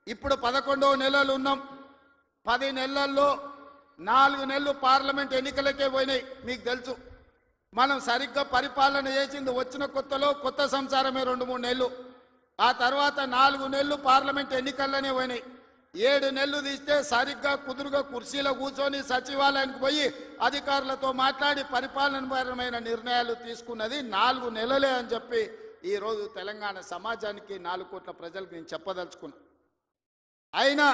ఇప్పుడు 11వ నెలలు ఉన్నాం. 10 నెలల్లో 4 నెలలు పార్లమెంట్ ఎన్నికలకే పోయినాయి. మీకు తెలుసు, మనం సరిగ్గా పరిపాలన చేసింది వచ్చిన కొత్తలో కొత్త సంసారమే 2-3 నెలలు. ఆ తర్వాత 4 నెలలు పార్లమెంట్ ఎన్నికల్లోనే పోయినాయి. 7 నెలలు తీస్తే సరిగ్గా కుదురుగా కుర్చీలో కూర్చొని సచివాలయానికి పోయి అధికారులతో మాట్లాడి పరిపాలనపరమైన నిర్ణయాలు తీసుకున్నది 4 నెలలే అని చెప్పి ఈరోజు తెలంగాణ సమాజానికి 4 కోట్ల ప్రజలకు నేను చెప్పదలుచుకున్నా. అయినా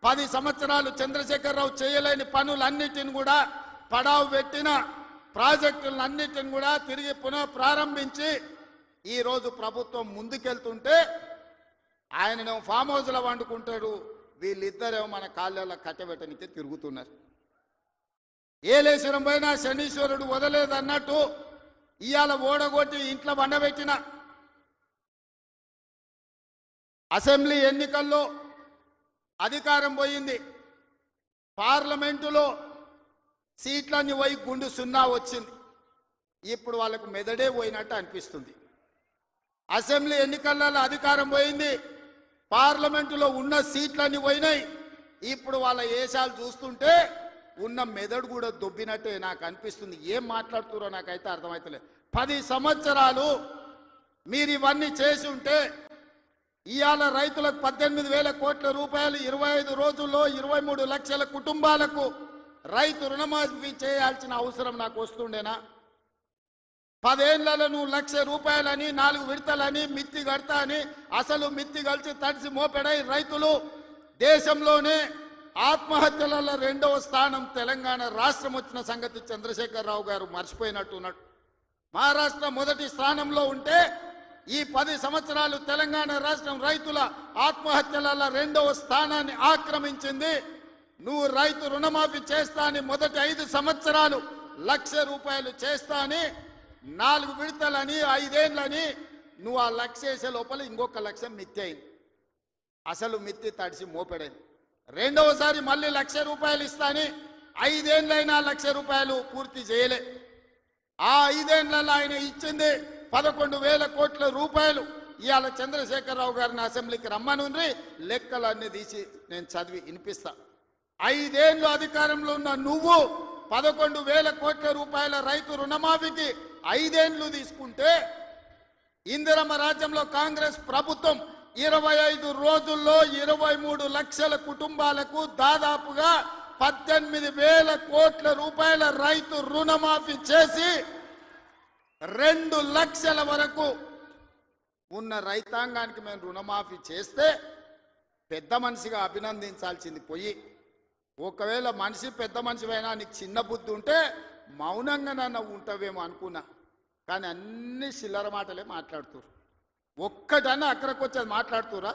10 సంవత్సరాలు చంద్రశేఖరరావు చేయలేని పనులన్నిటిని కూడా పడావు పెట్టిన ప్రాజెక్టులన్నిటిని కూడా తిరిగి పునః ప్రారంభించి ఈరోజు ప్రభుత్వం ముందుకెళ్తుంటే ఆయనను ఫామ్ హౌస్లో వండుకుంటాడు, వీళ్ళిద్దరేమో మన కాళ్ళలో కట్టబెట్టనికి తిరుగుతున్నారు. ఏలేశ్వరం పోయినా శనీశ్వరుడు వదలేదన్నట్టు ఇవాళ ఓడగొట్టి ఇంట్లో వండబెట్టిన అసెంబ్లీ ఎన్నికల్లో అధికారం పోయింది. పార్లమెంటులో సీట్లన్నీ పోయి గుండు 0 వచ్చింది. ఇప్పుడు వాళ్ళకు మెదడే పోయినట్టు అనిపిస్తుంది. అసెంబ్లీ ఎన్నికలలో అధికారం పోయింది, పార్లమెంటులో ఉన్న సీట్లన్నీ పోయినాయి. ఇప్పుడు వాళ్ళ ఏషాలు చూస్తుంటే ఉన్న మెదడు కూడా దొబ్బినట్టే నాకు అనిపిస్తుంది. ఏం మాట్లాడుతున్నారో నాకైతే అర్థమవుతలేదు. 10 సంవత్సరాలు మీరు ఇవన్నీ చేసి ఉంటే ఇవాళ రైతులకు 18,000 కోట్ల రూపాయలు 25 రోజుల్లో 23 లక్షల కుటుంబాలకు రైతు రుణమాఫీ చేయాల్సిన అవసరం నాకు వస్తుండేనా? 10 ఏళ్లలో నువ్వు 1,00,000 రూపాయలని 4 విడతలని మిత్తి కడతా అని అసలు మిత్తి కలిసి తడిసి మోపెడై రైతులు దేశంలోనే ఆత్మహత్యలలో 2వ స్థానం తెలంగాణ రాష్ట్రం వచ్చిన సంగతి చంద్రశేఖరరావు గారు మర్చిపోయినట్టున్నాడు. మహారాష్ట్ర మొదటి స్థానంలో ఉంటే ఈ 10 సంవత్సరాలు తెలంగాణ రాష్ట్రం రైతుల ఆత్మహత్యలలో 2వ స్థానాన్ని ఆక్రమించింది. నువ్వు రైతు రుణమాఫీ చేస్తా అని మొదటి 5 సంవత్సరాలు 1,00,000 రూపాయలు చేస్తా అని 4 విడతలని 5 ఏళ్ళని నువ్వు ఆ 1,00,000 చేసే లోపల ఇంకొక 1,00,000 మిత్తి అయింది. అసలు మిత్తి తడిసి మోపెడైంది. రెండవసారి మళ్ళీ 1,00,000 రూపాయలు ఇస్తా అని 5 ఏళ్ళైనా 1,00,000 రూపాయలు పూర్తి చేయలే. ఆ 5 ఏళ్లలో ఆయన ఇచ్చింది 11,000 కోట్ల రూపాయలు. ఇవాళ చంద్రశేఖరరావు గారిని అసెంబ్లీకి రమ్మనుండ్రి, లెక్కలన్నీ తీసి నేను చదివి వినిపిస్తా. 5 ఏళ్ళు అధికారంలో ఉన్న నువ్వు 11,000 కోట్ల రూపాయల రైతు రుణమాఫీకి 5 ఏళ్ళు తీసుకుంటే ఇందిరమ్మ రాజ్యంలో కాంగ్రెస్ ప్రభుత్వం 25 రోజుల్లో 23 లక్షల కుటుంబాలకు దాదాపుగా 18,000 కోట్ల రూపాయల రైతు రుణమాఫీ చేసి 2 లక్షల వరకు ఉన్న రైతాంగానికి మేము రుణమాఫీ చేస్తే పెద్ద మనిషిగా అభినందించాల్సింది పోయి, ఒకవేళ మనిషి పెద్ద మనిషివైనా నీకు చిన్న బుద్ధి ఉంటే మౌనంగా నన్ను ఉంటావేమో అనుకున్నా. కానీ అన్ని చిల్లర మాటలే మాట్లాడుతురు. ఒక్కటన్నా అక్కడికి వచ్చేది మాట్లాడుతురా?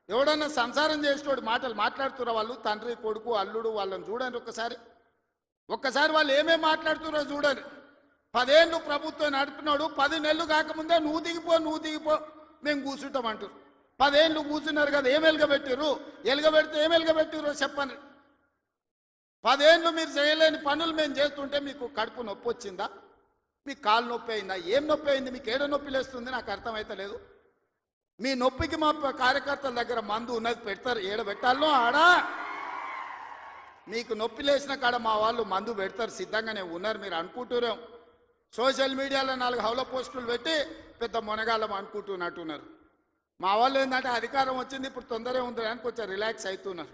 ఎవడన్నా సంసారం చేసేటోడు మాటలు మాట్లాడుతురా? వాళ్ళు తండ్రి కొడుకు అల్లుడు వాళ్ళని చూడండి ఒక్కసారి వాళ్ళు ఏమేమి మాట్లాడుతురో చూడండి. 10 ఏళ్ళు ప్రభుత్వం నడిపినాడు, 10 నెలలు కాకముందే నువ్వు దిగిపో మేము కూర్చుంటామంటారు. 10 ఏళ్ళు కూర్చున్నారు కదా, ఏం ఎలుగబెట్టారు? ఎలుగబెడితే ఏం ఎలుగబెట్టారో చెప్పండి. 10 ఏళ్ళు మీరు చేయలేని పనులు మేము చేస్తుంటే మీకు కడుపు నొప్పి వచ్చిందా? మీకు కాలు నొప్పి అయిందా? ఏం నొప్పి అయింది? మీకు ఏడో నొప్పి లేస్తుంది? నాకు అర్థమైతలేదు. మీ నొప్పికి మా కార్యకర్తల దగ్గర మందు ఉన్నది, పెడతారు. ఏడ పెట్టాలో ఆడా మీకు నొప్పి లేచిన కాడ మా వాళ్ళు మందు పెడతారు, సిద్ధంగానే ఉన్నారు. మీరు అనుకుంటున్నాం సోషల్ మీడియాలో 4 హౌల పోస్టులు పెట్టి పెద్ద మొనగాళ్ళం అనుకుంటున్నట్టున్నారు. మా వాళ్ళు ఏంటంటే అధికారం వచ్చింది ఇప్పుడు తొందరగా ఉంది అని కొంచెం రిలాక్స్ అవుతున్నారు.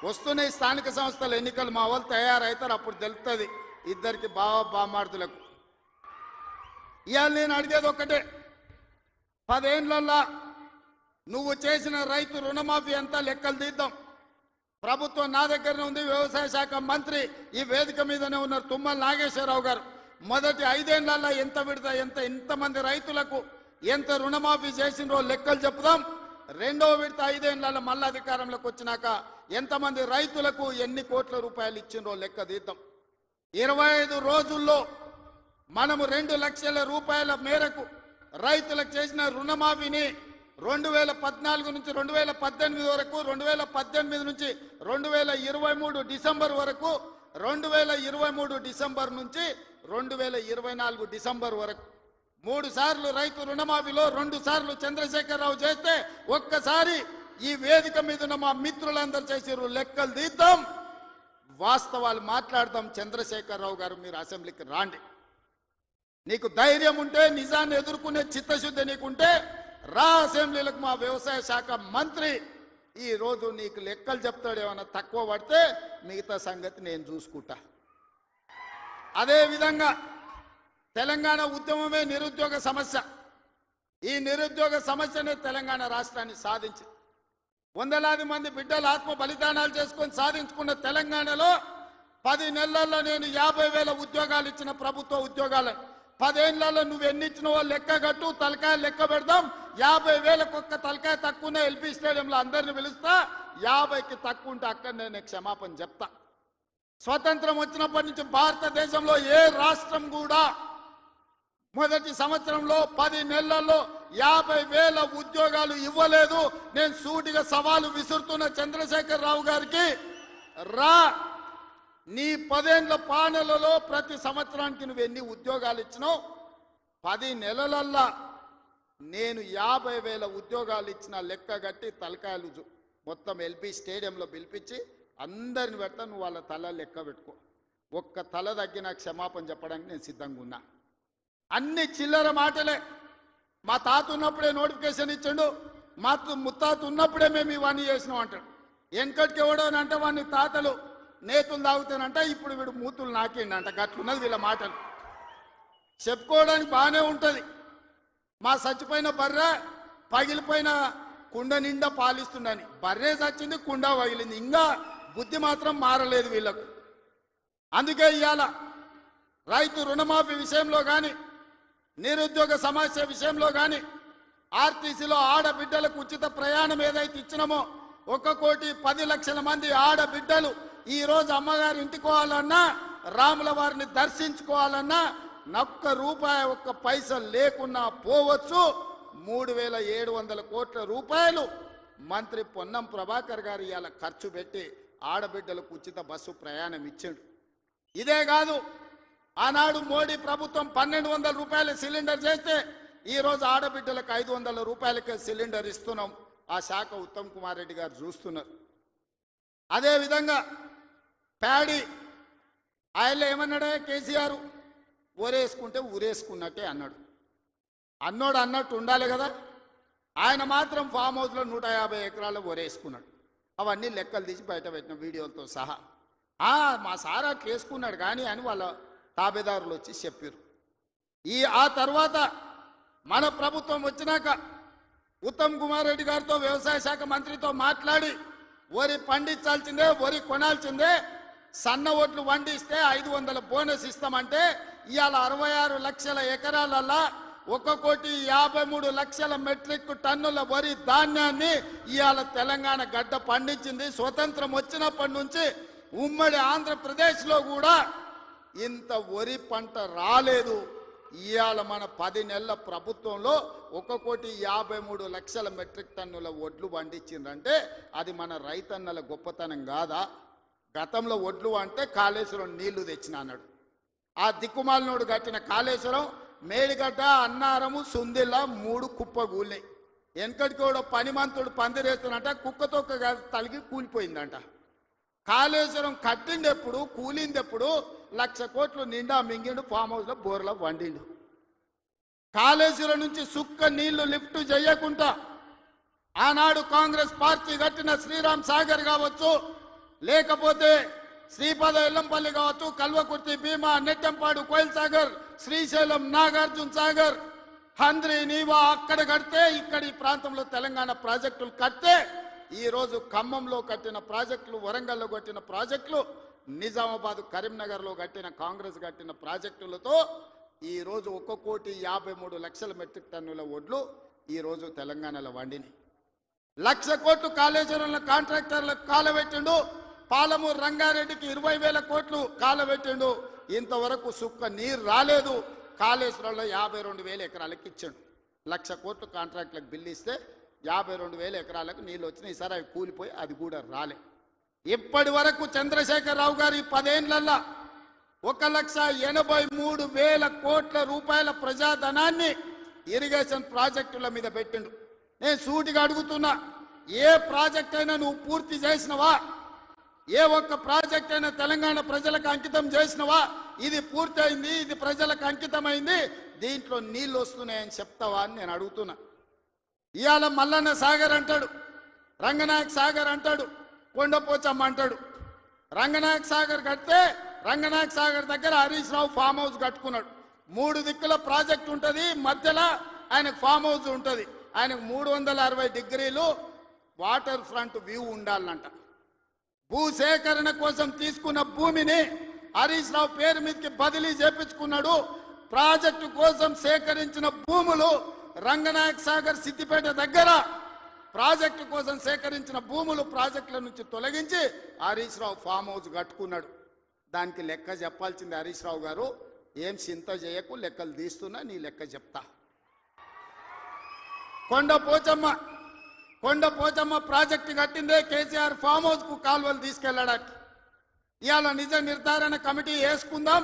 వస్తున్నాయి స్థానిక సంస్థల ఎన్నికలు, మా వాళ్ళు తయారవుతారు, అప్పుడు తెలుస్తుంది ఇద్దరికి బామార్దులకు. ఇవాళ నేను అడిగేది ఒక్కటే, 10 ఏళ్లలో నువ్వు చేసిన రైతు రుణమాఫీ అంతా లెక్కలు తీద్దాం. ప్రభుత్వం నా దగ్గరనే ఉంది, వ్యవసాయ శాఖ మంత్రి ఈ వేదిక మీదనే ఉన్నారు తుమ్మల నాగేశ్వరరావు గారు. మొదటి 5 ఏళ్లలో ఎంతమంది రైతులకు ఎంత రుణమాఫీ చేసినో లెక్కలు చెప్దాం. 2వ విడత 5 ఏళ్లలో మళ్ళీ అధికారంలోకి వచ్చినాక ఎంతమంది రైతులకు ఎన్ని కోట్ల రూపాయలు ఇచ్చిండ్రో లెక్క తీద్దాం. 25 రోజుల్లో మనము 2 లక్షల రూపాయల మేరకు రైతులకు చేసిన రుణమాఫీని 2014 నుంచి 2018 వరకు, 2018 నుంచి 2023 డిసెంబర్ వరకు, 2023 డిసెంబర్ నుంచి 2024 డిసెంబర్ వరకు 3 సార్లు రైతు రుణమాఫీలో 2 సార్లు చంద్రశేఖరరావు చేస్తే ఒక్కసారి ఈ వేదిక మీద ఉన్న మా మిత్రులందరూ చేసారు. లెక్కలు తీద్దాం, వాస్తవాలు మాట్లాడదాం. చంద్రశేఖరరావు గారు, మీరు అసెంబ్లీకి రాండి. నీకు ధైర్యం ఉంటే, నిజాన్ని ఎదుర్కొనే చిత్తశుద్ధి నీకుంటే రా అసెంబ్లీలకు. మా వ్యవసాయ శాఖ మంత్రి ఈ రోజు నీకు లెక్కలు చెప్తాడు. ఏమన్నా తక్కువ పడితే మిగతా సంగతి నేను చూసుకుంటా. అదేవిధంగా తెలంగాణ ఉద్యమమే నిరుద్యోగ సమస్య. ఈ నిరుద్యోగ సమస్యనే తెలంగాణ రాష్ట్రాన్ని సాధించి వందలాది మంది బిడ్డలు ఆత్మ బలిదానాలు చేసుకొని సాధించుకున్న తెలంగాణలో 10 నెలల్లో నేను 50,000 ఉద్యోగాలు ఇచ్చిన ప్రభుత్వ ఉద్యోగాలను 10 ఏళ్లలో నువ్వు ఎన్ని ఇచ్చినవో లెక్క కట్టు, తలకాయ లెక్క పెడదాం. 50,000కు ఒక్క తలకాయ తక్కువనే ఎల్పీ స్టేడియంలో అందరిని పిలుస్తా. 50కి తక్కువ ఉంటే అక్కడ నేను క్షమాపణ చెప్తా. స్వతంత్రం వచ్చినప్పటి నుంచి భారతదేశంలో ఏ రాష్ట్రం కూడా మొదటి సంవత్సరంలో 10 నెలల్లో 50,000 ఉద్యోగాలు ఇవ్వలేదు. నేను సూటిగా సవాలు విసురుతున్న చంద్రశేఖరరావు గారికి, రా నీ 10 ఏళ్ల పాలనలో ప్రతి సంవత్సరానికి నువ్వు ఎన్ని ఉద్యోగాలు ఇచ్చినావు? 10 నెలలల్లా నేను 50,000 ఉద్యోగాలు ఇచ్చిన లెక్క కట్టి తలకాయలు మొత్తం ఎల్పీ స్టేడియంలో పిలిపించి అందరిని పెడతా. నువ్వు వాళ్ళ తల లెక్క పెట్టుకో. ఒక్క తల తగ్గిన క్షమాపణ చెప్పడానికి నేను సిద్ధంగా ఉన్నా. అన్ని చిల్లర మాటలే. మా తాత ఉన్నప్పుడే నోటిఫికేషన్ ఇచ్చిండు, మా ముత్తాత ఉన్నప్పుడే మేము ఇవన్నీ చేసినాం అంటాడు. వెనకటికి ఎవడోనంటే వాడిని తాతలు నేతులు తాగుతానంట, ఇప్పుడు వీడు మూతులు నాకిండంట. గట్లున్నది వీళ్ళ మాటలు. చెప్పుకోవడానికి బాగానే ఉంటుంది. మా చచ్చిపోయిన బర్రె పగిలిపోయిన కుండ నిండా పాలిస్తుండని. బర్రె చచ్చింది, కుండ పగిలింది. ఇంకా బుద్ధి మాత్రం మారలేదు వీళ్ళకు. అందుకే ఇవాళ రైతు రుణమాఫీ విషయంలో కానీ, నిరుద్యోగ సమస్య విషయంలో కానీ, ఆర్టీసీలో ఆడబిడ్డలకు ఉచిత ప్రయాణం ఏదైతే ఇచ్చినామో 1,10,00,000 మంది ఆడబిడ్డలు ఈరోజు అమ్మగారి ఇంటికోవాలన్నా, రాముల వారిని దర్శించుకోవాలన్నా ఒక్క రూపాయి ఒక్క పైసలు లేకున్నా పోవచ్చు. 3,700 కోట్ల రూపాయలు మంత్రి పొన్నం ప్రభాకర్ గారు ఇవాళ ఖర్చు పెట్టి ఆడబిడ్డలకు ఉచిత బస్సు ప్రయాణం ఇచ్చాడు. ఇదే కాదు, ఆనాడు మోడీ ప్రభుత్వం 1,200 రూపాయల సిలిండర్ చేస్తే ఈరోజు ఆడబిడ్డలకు 500 రూపాయలకే సిలిండర్ ఇస్తున్నాం. ఆ శాఖ ఉత్తమ్ కుమార్ రెడ్డి గారు చూస్తున్నారు. అదేవిధంగా ప్యాడీ ఆయన ఏమన్నాడే కేసీఆర్, ఊరేసుకుంటే ఊరేసుకున్నట్టే అన్నాడు. అన్నట్టు ఉండాలి కదా. ఆయన మాత్రం ఫామ్ హౌస్లో 150 ఎకరాలు ఊరేసుకున్నాడు. అవన్నీ లెక్కలు తీసి బయట పెట్టిన వీడియోలతో సహా. మా సారా చేసుకున్నాడు కానీ అని వాళ్ళ తాబేదారులు వచ్చి చెప్పారు. ఆ తర్వాత మన ప్రభుత్వం వచ్చినాక ఉత్తమ్ కుమార్ రెడ్డి గారితో వ్యవసాయ శాఖ మంత్రితో మాట్లాడి వరి పండించాల్సిందే, వరి కొనాల్సిందే, సన్న ఓట్లు వండిస్తే 500 బోనస్ ఇస్తామంటే ఇవాళ 66 లక్షల ఎకరాలల్లా 1,53,00,000 మెట్రిక్ టన్నుల వరి ధాన్యాన్ని ఇవాళ తెలంగాణ గడ్డ పండించింది. స్వతంత్రం వచ్చినప్పటి నుంచి ఉమ్మడి ఆంధ్రప్రదేశ్లో కూడా ఇంత వరి పంట రాలేదు. ఇవాళ మన 10 నెలల ప్రభుత్వంలో 1,53,00,000 మెట్రిక్ టన్నుల వడ్లు పండించిందంటే అది మన రైతన్నల గొప్పతనం కాదా? గతంలో వడ్లు అంటే కాళేశ్వరం నీళ్లు తెచ్చిన అన్నాడు. ఆ దిక్కుమాలినోడు కట్టిన కాళేశ్వరం మేడిగడ్డ, అన్నారము, సుందిల్ల 3 కుప్పగూలినాయి. వెనకటికి కూడా పనిమంతుడు పందిరేస్తున్నట కుక్కతో తలిగి కూలిపోయిందంట. కాళేశ్వరం కట్టిండెప్పుడు, కూలిందెప్పుడు 1,00,000 కోట్లు నిండా మింగిండు, ఫామ్ హౌస్లో బోర్లో వండిండు. కాళేశ్వరం నుంచి సుక్క నీళ్లు లిఫ్ట్ చేయకుండా ఆనాడు కాంగ్రెస్ పార్టీ కట్టిన శ్రీరామ్ సాగర్ కావచ్చు, లేకపోతే శ్రీపాద ఎల్లంపల్లి కావచ్చు, కల్వకుర్తి, భీమా, నెట్టంపాడు, కోయిల్ సాగర్, శ్రీశైలం, నాగార్జున సాగర్, హంద్రి, నీవా అక్కడ కడితే ఇక్కడ ఈ ప్రాంతంలో తెలంగాణ ప్రాజెక్టులు కడితే ఈరోజు ఖమ్మంలో కట్టిన ప్రాజెక్టులు, వరంగల్లో కట్టిన ప్రాజెక్టులు, నిజామాబాద్, కరీంనగర్లో కట్టిన కాంగ్రెస్ కట్టిన ప్రాజెక్టులతో ఈరోజు 1,53,00,000 మెట్రిక్ టన్నుల వడ్లు ఈరోజు తెలంగాణలో వండినాయి. 1,00,000 కోట్లు కాళేశ్వరంలో కాంట్రాక్టర్లకు కాలబెట్టిండు. పాలమూరు రంగారెడ్డికి 20,000 కోట్లు కాలబెట్టిండు. ఇంతవరకు సుక్క నీరు రాలేదు. కాళేశ్వరంలో 52,000 ఎకరాలకు ఇచ్చాడు. 1,00,000 కోట్లు కాంట్రాక్టులకు బిల్లు ఇస్తే 52,000 ఎకరాలకు నీళ్ళు వచ్చినాయి. ఈసారి అవి కూలిపోయి అది కూడా రాలే. ఇప్పటి వరకు చంద్రశేఖరరావు గారు ఈ 10 ఏళ్లలో 1,83,000 కోట్ల రూపాయల ప్రజాధనాన్ని ఇరిగేషన్ ప్రాజెక్టుల మీద పెట్టిండు. నేను సూటిగా అడుగుతున్నా, ఏ ప్రాజెక్ట్ అయినా నువ్వు పూర్తి చేసినవా? ఏ ఒక్క ప్రాజెక్ట్ అయినా తెలంగాణ ప్రజలకు అంకితం చేసినవా? ఇది పూర్తయింది, ఇది ప్రజలకు అంకితమైంది, దీంట్లో నీళ్లు వస్తున్నాయని చెప్తావా అని నేను అడుగుతున్నా. ఇవాళ మల్లన్న సాగర్ అంటాడు, రంగనాయక సాగర్ అంటాడు, కొండపోచమ్మ అంటాడు. రంగనాయక సాగర్ కడితే రంగనాయక సాగర్ దగ్గర హరీష్ రావు ఫామ్ హౌస్ కట్టుకున్నాడు. 3 దిక్కుల ప్రాజెక్ట్ ఉంటుంది, మధ్యలో ఆయనకు ఫామ్ హౌస్ ఉంటుంది. ఆయనకు 360 డిగ్రీలు వాటర్ ఫ్రంట్ వ్యూ ఉండాలంట. భూసేకరణ కోసం తీసుకున్న భూమిని హరీష్ రావు పేరు మీదకి బదిలీ చేపించుకున్నాడు. ప్రాజెక్టు కోసం సేకరించిన భూములు రంగనాయక సాగర్ సిద్దిపేట దగ్గర ప్రాజెక్టు కోసం సేకరించిన భూములు ప్రాజెక్టుల నుంచి తొలగించి హరీష్ రావు ఫామ్ హౌస్ కట్టుకున్నాడు. దానికి లెక్క చెప్పాల్సింది హరీష్ రావు గారు. ఏం చింత చేయకు, లెక్కలు తీస్తున్నా, నీ లెక్క చెప్తా. కొండపోచమ్మ ప్రాజెక్టు కట్టిందే కేసీఆర్ ఫామ్ హౌస్ కు కాలువలు తీసుకెళ్లడానికి. ఇవాళ నిజ నిర్ధారణ కమిటీ వేసుకుందాం,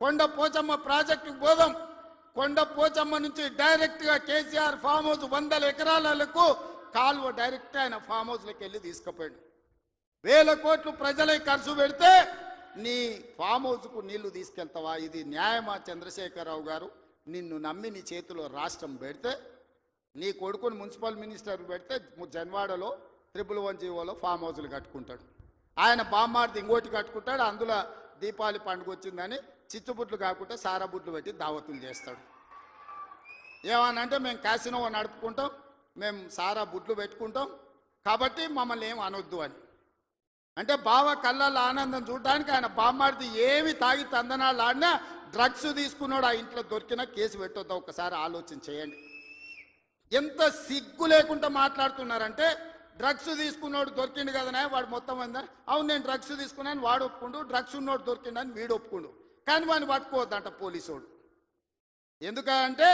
కొండపోచమ్మ ప్రాజెక్టుకు పోదాం. కొండపోచమ్మ నుంచి డైరెక్ట్ గా కేసీఆర్ ఫామ్ హౌస్ 100 ఎకరాలకు కాలువ డైరెక్ట్ ఆయన ఫామ్ హౌస్లోకి వెళ్ళి తీసుకుపోయాడు. 1000 కోట్లు ప్రజలే ఖర్చు పెడితే నీ ఫామ్ హౌస్కు నీళ్లు తీసుకెళ్తావా? ఇది న్యాయమా? చంద్రశేఖరరావు గారు, నిన్ను నమ్మి నీ చేతిలో రాష్ట్రం పెడితే, నీ కొడుకుని మున్సిపల్ మినిస్టర్ పెడితే జన్వాడలో 111 జీవోలో ఫామ్ హౌస్లు కట్టుకుంటాడు. ఆయన బామ్మార్ది ఇంకోటి కట్టుకుంటాడు. అందులో దీపావళి పండుగ వచ్చిందని చిచ్చుబుట్లు కాకుండా సారా బుట్లు పెట్టి దావతులు చేస్తాడు. ఏమనంటే మేము క్యాసినో నడుపుకుంటాం, మేము సారా బుట్లు పెట్టుకుంటాం, కాబట్టి మమ్మల్ని ఏం అనొద్దు అని. అంటే బావ కళ్ళల్లో ఆనందం చూడడానికి ఆయన బామ్మార్ది ఏమి తాగి తందనాలు ఆడినా డ్రగ్స్ తీసుకున్నాడు, ఆ ఇంట్లో దొరికినా కేసు పెట్టొద్దా? ఒకసారి ఆలోచన చేయండి. ఎంత సిగ్గు లేకుండా మాట్లాడుతున్నారంటే, డ్రగ్స్ తీసుకున్నాడు దొరికిండు కదనే వాడు మొత్తం అందా, అవును నేను డ్రగ్స్ తీసుకున్నాను వాడు ఒప్పుకుండు, డ్రగ్స్ ఉన్నోడు దొరికిండని వీడు ఒప్పుకుండు, కానీ వాడిని పట్టుకోవద్దంట పోలీసోడు. ఎందుకంటే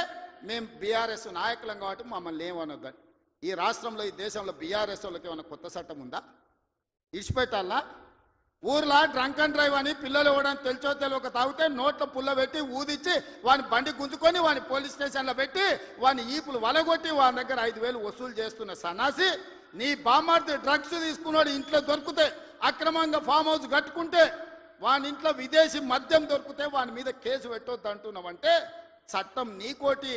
మేము బీఆర్ఎస్ నాయకులం కాబట్టి మమ్మల్ని ఏమనొద్దని. ఈ రాష్ట్రంలో ఈ దేశంలో బీఆర్ఎస్ వాళ్ళకి ఏమైనా కొత్త చట్టం ఉందా? ఇడిచిపెట్టాలా? ఊర్లో డ్రంక్ అండ్ డ్రైవ్ అని పిల్లలు ఇవ్వడానికి తెలియక తాగితే నోట్లో పుల్ల పెట్టి ఊదిచ్చి వాని బండి గుంజుకొని వాని పోలీస్ స్టేషన్లో పెట్టి వాని ఈపులు వలగొట్టి వాని దగ్గర 5,000 వసూలు చేస్తున్న సన్నాసి, నీ బామ్మార్ది డ్రగ్స్ తీసుకున్నాడు ఇంట్లో దొరికితే, అక్రమంగా ఫామ్ హౌస్ కట్టుకుంటే, వాని ఇంట్లో విదేశీ మద్యం దొరికితే వాని మీద కేసు పెట్టొద్దు అంటున్నావంటే చట్టం నీకోటి,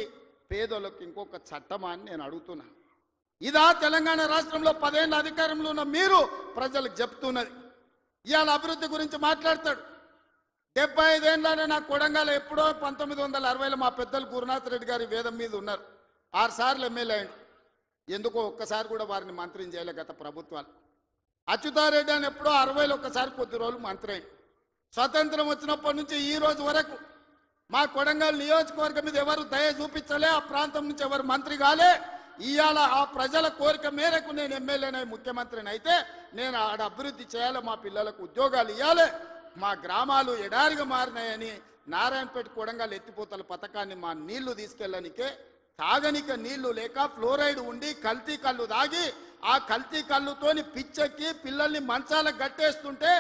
పేదోళ్ళకి ఇంకొక చట్టమా అని నేను అడుగుతున్నా. ఇదా తెలంగాణ రాష్ట్రంలో 10 ఏళ్ళ అధికారంలో ఉన్న మీరు ప్రజలకు చెప్తున్నది? ఇవాళ అభివృద్ధి గురించి మాట్లాడతాడు. 75 ఏళ్ళనే నా కొడంగల్ ఎప్పుడో 1960లో మా పెద్దలు గురునాథ్ రెడ్డి గారి వేదం మీద ఉన్నారు. 6 సార్లు ఎమ్మెల్యే అయ్యాడు. ఎందుకో ఒక్కసారి కూడా వారిని మంత్రిని చేయలే గత ప్రభుత్వాలు. అచ్యుతారెడ్డి అని ఎప్పుడో 60లో ఒక్కసారి కొద్ది రోజులు మంత్రి అయ్యాడు. స్వతంత్రం వచ్చినప్పటి నుంచి ఈ రోజు వరకు మా కొడంగల్ నియోజకవర్గం మీద ఎవరు దయ చూపించలే, ఆ ప్రాంతం నుంచి ఎవరు మంత్రి కాలే. ఇవాళ ఆ ప్రజల కోరిక మేరకు నేను ఎమ్మెల్యేనై ముఖ్యమంత్రిని అయితే నేను ఆడ అభివృద్ధి చేయాలి, మా పిల్లలకు ఉద్యోగాలు ఇవ్వాలి, మా గ్రామాలు ఎడారిగా మారినాయని నారాయణపేట కొడంగల్ ఎత్తిపోతల పథకాన్ని మా నీళ్లు తీసుకెళ్ళనికే తాగనిక నీళ్లు లేక ఫ్లోరైడ్ ఉండి కల్తీ కళ్ళు తాగి ఆ కల్తీ కళ్ళుతోని పిచ్చెక్కి పిల్లల్ని మంచాలకు గట్టేస్తుంటే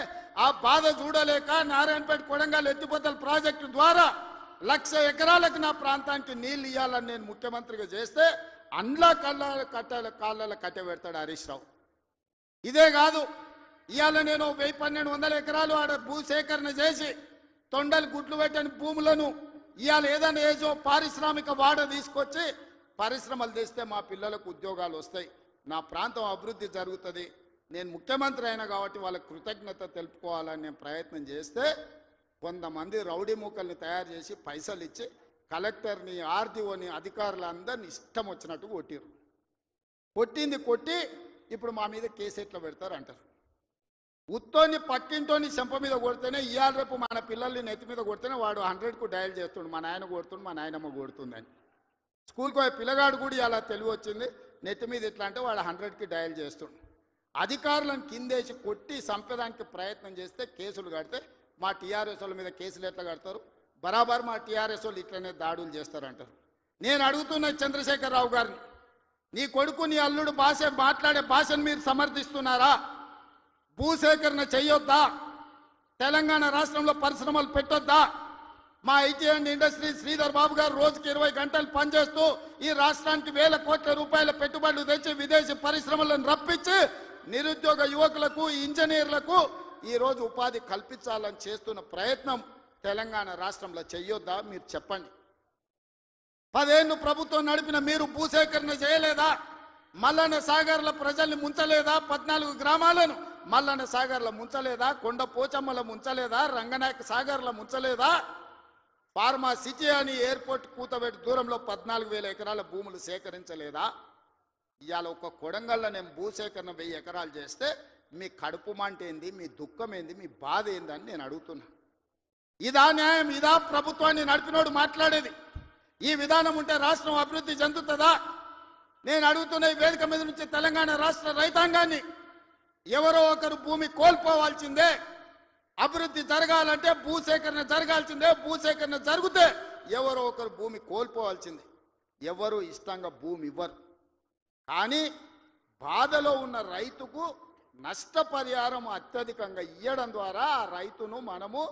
ఆ బాధ చూడలేక నారాయణపేట కొడంగల్ ఎత్తిపోతల ప్రాజెక్టు ద్వారా 1,00,000 ఎకరాలకు నా ప్రాంతానికి నీళ్లు ఇవ్వాలని నేను ముఖ్యమంత్రిగా చేస్తే అండ్లా కాళ్ళ కట్టబెడతాడు హరీష్ రావు. ఇదే కాదు, ఇవాళ నేను 1,000-1,200 ఎకరాలు ఆడ భూసేకరణ చేసి తొండలు గుడ్లు పెట్టని భూములను ఇవాళ ఏదైనా ఏజో పారిశ్రామిక వాడ తీసుకొచ్చి పరిశ్రమలు తెస్తే మా పిల్లలకు ఉద్యోగాలు వస్తాయి, నా ప్రాంతం అభివృద్ధి జరుగుతుంది. నేను ముఖ్యమంత్రి అయినా కాబట్టి వాళ్ళకి కృతజ్ఞత తెలుపుకోవాలని నేను ప్రయత్నం చేస్తే కొంతమంది రౌడీ మూకల్ని తయారు చేసి పైసలు ఇచ్చి కలెక్టర్ని, ఆర్డీఓని, అధికారులందరినీ ఇష్టం వచ్చినట్టు కొట్టిరు. కొట్టి ఇప్పుడు మా మీద కేసు ఎట్లా పెడతారు అంటారు. ఉత్తోని పక్కింటోని చెంప మీద కొడితేనే ఇవాళ రేపు మన పిల్లల్ని నెత్తి మీద కొడితేనే వాడు 100కు డయల్ చేస్తుండు, మా నాయన కొడుతుండు, మా నాయనమ్మ కొడుతుందని. స్కూల్కి పోయే పిల్లగాడు కూడా ఇలా తెలివి వచ్చింది, నెత్తి మీద ఇట్లా అంటే వాడు 100కి డయల్ చేస్తుండు. అధికారులను కిందేసి కొట్టి చంపేదానికి ప్రయత్నం చేస్తే కేసులు కడితే మా టీఆర్ఎస్ వాళ్ళ మీద కేసులు ఎట్లా కడతారు? బరాబర్ మా టీఆర్ఎస్ వాళ్ళు ఇట్లనే దాడులు చేస్తారంటారు. నేను అడుగుతున్న చంద్రశేఖరరావు గారిని, నీ కొడుకు నీ అల్లుడు మాట్లాడే భాషను మీరు సమర్థిస్తున్నారా? భూసేకరణ చెయ్యొద్దా? తెలంగాణ రాష్ట్రంలో పరిశ్రమలు పెట్టొద్దా? మా IT and industry Sridhar Babu గారు రోజుకి 20 గంటలు పనిచేస్తూ ఈ రాష్ట్రానికి వేల కోట్ల రూపాయల పెట్టుబడులు తెచ్చి విదేశీ పరిశ్రమలను రప్పించి నిరుద్యోగ యువకులకు ఇంజనీర్లకు ఈ రోజు ఉపాధి కల్పించాలని చేస్తున్న ప్రయత్నం తెలంగాణ రాష్ట్రంలో చెయ్యొద్దా? మీరు చెప్పండి. 10 ఏళ్ళు ప్రభుత్వం నడిపిన మీరు భూసేకరణ చేయలేదా? మల్లన్న సాగర్ల ప్రజల్ని ముంచలేదా? 14 గ్రామాలను మల్లన్న సాగర్ల ముంచలేదా? కొండ పోచమ్మల ముంచలేదా? రంగనాయక సాగర్ల ముంచలేదా? ఫార్మా సిటీ అని ఎయిర్పోర్ట్ కూతబెట్టి దూరంలో 14,000 ఎకరాల భూములు సేకరించలేదా? ఇవాళ ఒక కొడంగల్లో నేను భూసేకరణ 1000 ఎకరాలు చేస్తే మీ కడుపు మంట ఏంది, మీ దుఃఖం ఏంది, మీ బాధ ఏందని నేను అడుగుతున్నా. ఇదా న్యాయం? ఇదా ప్రభుత్వాన్ని నడిపినోడు మాట్లాడేది? ఈ విధానం ఉంటే రాష్ట్రం అభివృద్ధి చెందుతుందా? నేను అడుగుతున్న ఈ వేదిక మీద నుంచి తెలంగాణ రాష్ట్ర రైతాంగాన్ని, ఎవరో ఒకరు భూమి కోల్పోవాల్సిందే. అభివృద్ధి జరగాలంటే భూసేకరణ జరగాల్సిందే. భూసేకరణ జరిగితే ఎవరో ఒకరు భూమి కోల్పోవాల్సిందే. ఎవరు ఇష్టంగా భూమి ఇవ్వరు. కానీ బాధలో ఉన్న రైతుకు నష్టపరిహారం అత్యధికంగా ఇవ్వడం ద్వారా ఆ రైతును మనము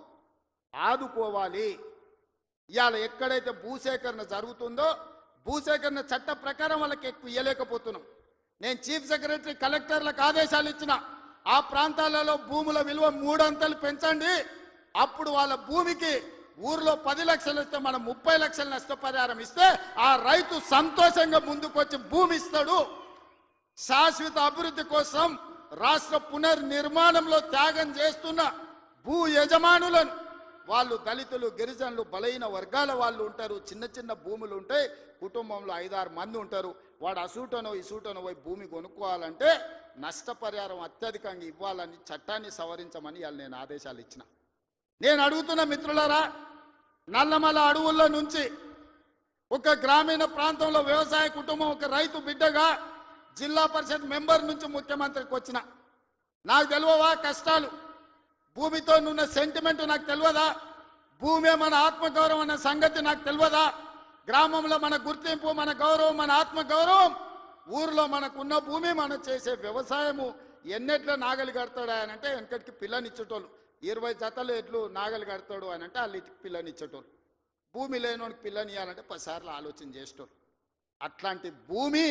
ఆదుకోవాలి. ఇవాళ ఎక్కడైతే భూసేకరణ జరుగుతుందో భూసేకరణ చట్ట ప్రకారం వాళ్ళకి ఎక్కువ ఇవ్వలేకపోతున్నాం. నేను చీఫ్ సెక్రటరీ కలెక్టర్లకు ఆదేశాలు ఇచ్చిన, ఆ ప్రాంతాలలో భూముల విలువ 3 అంతలు పెంచండి. అప్పుడు వాళ్ళ భూమికి ఊర్లో 10 లక్షలు ఇస్తే మనం 30 లక్షల నష్టపరిహారం ఇస్తే ఆ రైతు సంతోషంగా ముందుకొచ్చి భూమి ఇస్తాడు. శాశ్వత అభివృద్ధి కోసం రాష్ట్ర పునర్నిర్మాణంలో త్యాగం చేస్తున్న భూ యజమానులను, వాళ్ళు దళితులు, గిరిజనులు, బలైన వర్గాల వాళ్ళు ఉంటారు. చిన్న చిన్న భూములు ఉంటాయి, కుటుంబంలో 5-6 మంది ఉంటారు. వాడు అసూటనో ఇసూటనో పోయి భూమి కొనుక్కోవాలంటే నష్టపరిహారం అత్యధికంగా ఇవ్వాలని చట్టాన్ని సవరించమని వాళ్ళు నేను ఆదేశాలు ఇచ్చిన. నేను అడుగుతున్న మిత్రులారా, నల్లమల అడవుల్లో నుంచి ఒక గ్రామీణ ప్రాంతంలో వ్యవసాయ కుటుంబం, ఒక రైతు బిడ్డగా జిల్లా పరిషత్ మెంబర్ నుంచి ముఖ్యమంత్రికి వచ్చిన, నాకు తెలియవా కష్టాలు? భూమితో ఉన్న సెంటిమెంట్ నాకు తెలియదా? భూమే మన ఆత్మగౌరవం అన్న సంగతి నాకు తెలియదా? గ్రామంలో మన గుర్తింపు, మన గౌరవం, మన ఆత్మగౌరవం, ఊరిలో మనకున్న భూమి, మనం చేసే వ్యవసాయము. ఎన్నెట్లో నాగలి కడతాడు అని అంటే వెనకటికి పిల్లనిచ్చేటోళ్ళు, 20 జతలు ఎట్లు నాగలి కడతాడు అని అంటే వాళ్ళు పిల్లనిచ్చేటోళ్ళు. భూమి లేనోనికి పిల్లనియాలంటే 10 సార్లు ఆలోచన చేసేటోళ్ళు. అట్లాంటి భూమి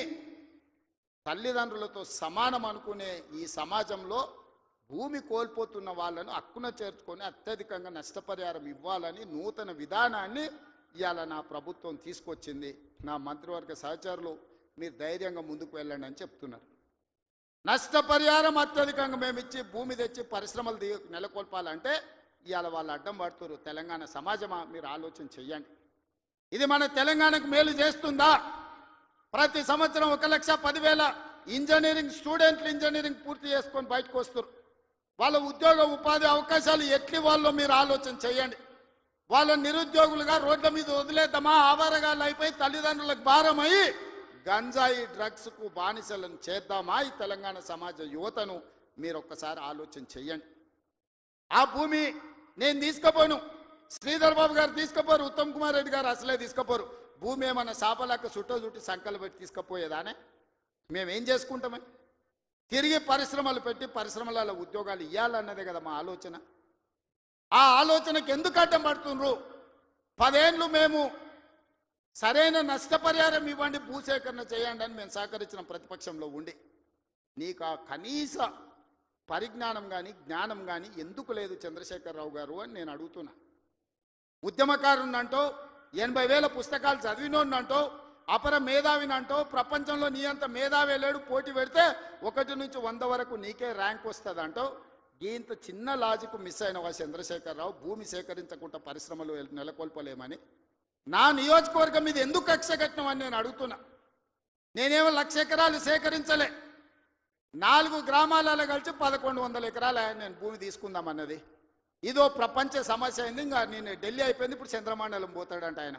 తల్లిదండ్రులతో సమానం అనుకునే ఈ సమాజంలో భూమి కోల్పోతున్న వాళ్ళను హక్కున చేర్చుకొని అత్యధికంగా నష్టపరిహారం ఇవ్వాలని నూతన విధానాన్ని ఇవాళ నా ప్రభుత్వం తీసుకొచ్చింది. నా మంత్రివర్గ సహచరులు మీరు ధైర్యంగా ముందుకు వెళ్ళండి అని చెప్తున్నారు. నష్టపరిహారం అత్యధికంగా మేము ఇచ్చి భూమి తెచ్చి పరిశ్రమలు నెలకొల్పాలంటే ఇవాళ వాళ్ళు అడ్డం పడుతున్నారు. తెలంగాణ సమాజమా, మీరు ఆలోచన చెయ్యండి. ఇది మన తెలంగాణకు మేలు చేస్తుందా? ప్రతి సంవత్సరం 1,10,000 ఇంజనీరింగ్ స్టూడెంట్లు ఇంజనీరింగ్ పూర్తి చేసుకొని బయటకు వస్తారు. వాళ్ళ ఉద్యోగ ఉపాధి అవకాశాలు ఎట్లి వాళ్ళో మీరు ఆలోచన చేయండి. వాళ్ళ నిరుద్యోగులుగా రోడ్ల మీద వదిలేద్దామా? ఆవారగాళ్ళు అయిపోయి తల్లిదండ్రులకు భారమై గంజాయి డ్రగ్స్కు బానిసలను చేద్దామా? ఈ తెలంగాణ సమాజ యువతను మీరు ఒక్కసారి ఆలోచన చెయ్యండి. ఆ భూమి నేను తీసుకుపోను, శ్రీధర్ బాబు గారు తీసుకుపోరు, ఉత్తమ్ కుమార్ రెడ్డి గారు అసలే తీసుకుపోరు. భూమి ఏమన్నా సాపలాక చుట్టి సంకలు పెట్టి తీసుకుపోయేదానే? మేమేం చేసుకుంటామే? తిరిగి పరిశ్రమలు పెట్టి పరిశ్రమలలో ఉద్యోగాలు ఇవ్వాలన్నదే కదా మా ఆలోచన. ఆ ఆలోచనకి ఎందుకు అడ్డం పడుతుండ్రు? 10 ఏళ్ళు మేము సరైన నష్టపరిహారం ఇవ్వండి, భూసేకరణ చేయండి అని మేము సహకరించిన ప్రతిపక్షంలో ఉండి నీకు ఆ కనీస పరిజ్ఞానం కానీ జ్ఞానం కానీ ఎందుకు లేదు చంద్రశేఖరరావు గారు అని నేను అడుగుతున్నా. ఉద్యమకారునంటో 80,000 పుస్తకాలు చదివినోన్నంటో అపర మేధావినంటో ప్రపంచంలో నీ అంత మేధావి లేడు, పోటీ పెడితే 1 నుంచి 100 వరకు నీకే ర్యాంక్ వస్తుందంటో ఇంత చిన్న లాజిక్ మిస్ అయినవా చంద్రశేఖరరావు? భూమి సేకరించకుండా పరిశ్రమలు నెలకొల్పలేమని నా నియోజకవర్గం మీద ఎందుకు కక్ష కట్టినవని నేను అడుగుతున్నా. నేనేమో 1,00,000 ఎకరాలు సేకరించలే, 4 గ్రామాలలో కలిసి 1,100 ఎకరాలు నేను భూమి తీసుకుందామన్నది. ఇదో ప్రపంచ సమస్య అయింది. ఇంకా నేను ఢిల్లీ అయిపోయింది, ఇప్పుడు చంద్రమండలం పోతాడంట ఆయన.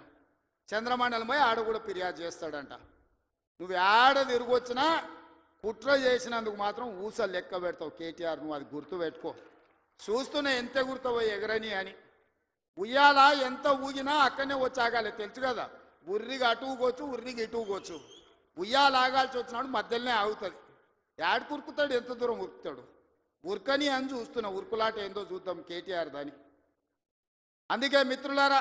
చంద్రమండలం పోయి ఆడ కూడా ఫిర్యాదు చేస్తాడంట. నువ్వు ఆడ తిరిగొచ్చినా కుట్ర చేసినందుకు మాత్రం ఊసలు లెక్క పెడతావు కేటీఆర్, నువ్వు అది గుర్తు పెట్టుకో. చూస్తున్నా ఎంత గుర్తావో ఎగరని అని. ఉయ్యాల ఎంత ఊగినా అక్కడనే వచ్చి ఆగాలి, తెలుసు కదా. ఉర్రిగా అటు ఊగొచ్చు, ఉర్రిగా ఇటు ఊగొచ్చు. ఉయ్యాల ఆగాల్సి వచ్చినాడు మధ్యలోనే ఆగుతుంది. యాడ్ కురుకుతాడు, ఎంత దూరం ఉరుకుతాడు? ఉరకని అని చూస్తున్నా. ఉరుకులాట ఏందో చూద్దాం కేటీఆర్ దాని. అందుకే మిత్రులారా,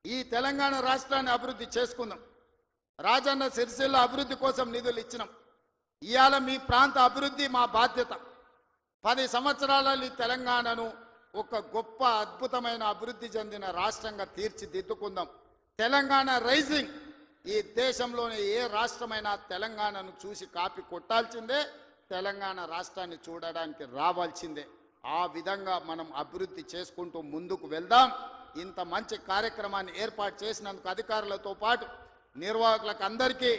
ఈ తెలంగాణ రాష్ట్రాన్ని అభివృద్ధి చేసుకుందాం. రాజన్న సిరిసిల్ల అభివృద్ధి కోసం నిధులు ఇచ్చినాం. ఇవాళ మీ ప్రాంత అభివృద్ధి మా బాధ్యత. 10 సంవత్సరాలలో ఈ తెలంగాణను ఒక గొప్ప అద్భుతమైన అభివృద్ధి చెందిన రాష్ట్రంగా తీర్చిదిద్దుకుందాం. తెలంగాణ రైజింగ్. ఈ దేశంలోని ఏ రాష్ట్రమైనా తెలంగాణను చూసి కాపీ కొట్టాల్సిందే, తెలంగాణ రాష్ట్రాన్ని చూడడానికి రావాల్సిందే. ఆ విధంగా మనం అభివృద్ధి చేసుకుంటూ ముందుకు వెళ్దాం. ఇంత మంచి కార్యక్రమాన్ని ఏర్పాటు చేసినందుకు అధికారులతో పాటు నిర్వాహకులకు అందరికీ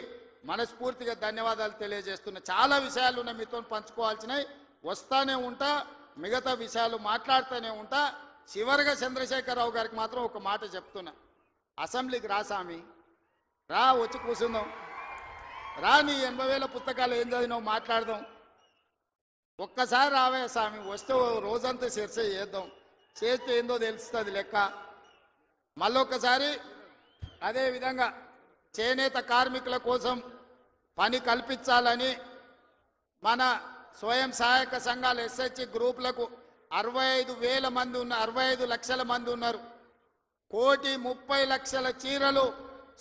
మనస్ఫూర్తిగా ధన్యవాదాలు తెలియజేస్తున్నా. చాలా విషయాలు ఉన్నాయి మీతో పంచుకోవాల్సినవి, వస్తానే ఉంటా, మిగతా విషయాలు మాట్లాడుతూనే ఉంటా. చివరిగా చంద్రశేఖరరావు గారికి మాత్రం ఒక మాట చెప్తున్నా. అసెంబ్లీకి రా స్వామి, రా, వచ్చి కూర్చుందాం, రా, నీ 80,000 పుస్తకాలు ఏం చదివినావు మాట్లాడదాం. ఒక్కసారి రావే స్వామి, వస్తే రోజంతా చర్చ చేద్దాం, చేస్తే ఏందో తెలుస్తుంది లెక్క. మళ్ళొక్కసారి అదేవిధంగా చేనేత కార్మికుల కోసం పని కల్పించాలని మన స్వయం సహాయక సంఘాల ఎస్హెచ్ గ్రూపులకు 65,000 మంది ఉన్నారు, 65 లక్షల మంది ఉన్నారు. 1,30,00,000 చీరలు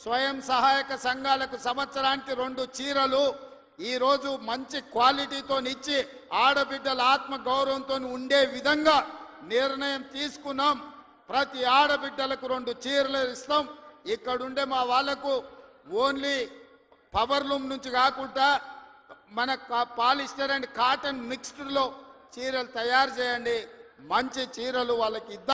స్వయం సహాయక సంఘాలకు సంవత్సరానికి 2 చీరలు ఈరోజు మంచి క్వాలిటీతో ఇచ్చి ఆడబిడ్డల ఆత్మ గౌరవంతో ఉండే విధంగా నిర్ణయం తీసుకున్నాం. ప్రతి ఆడబిడ్డలకు 2 చీరలు ఇస్తాం. ఇక్కడుండే మా వాళ్లకు ఓన్లీ పవర్ లూమ్ నుంచి కాకుండా మన పాలిస్టర్ అండ్ కాటన్ మిక్స్డ్లో చీరలు తయారు చేయండి, మంచి చీరలు వాళ్ళకి ఇద్దాం.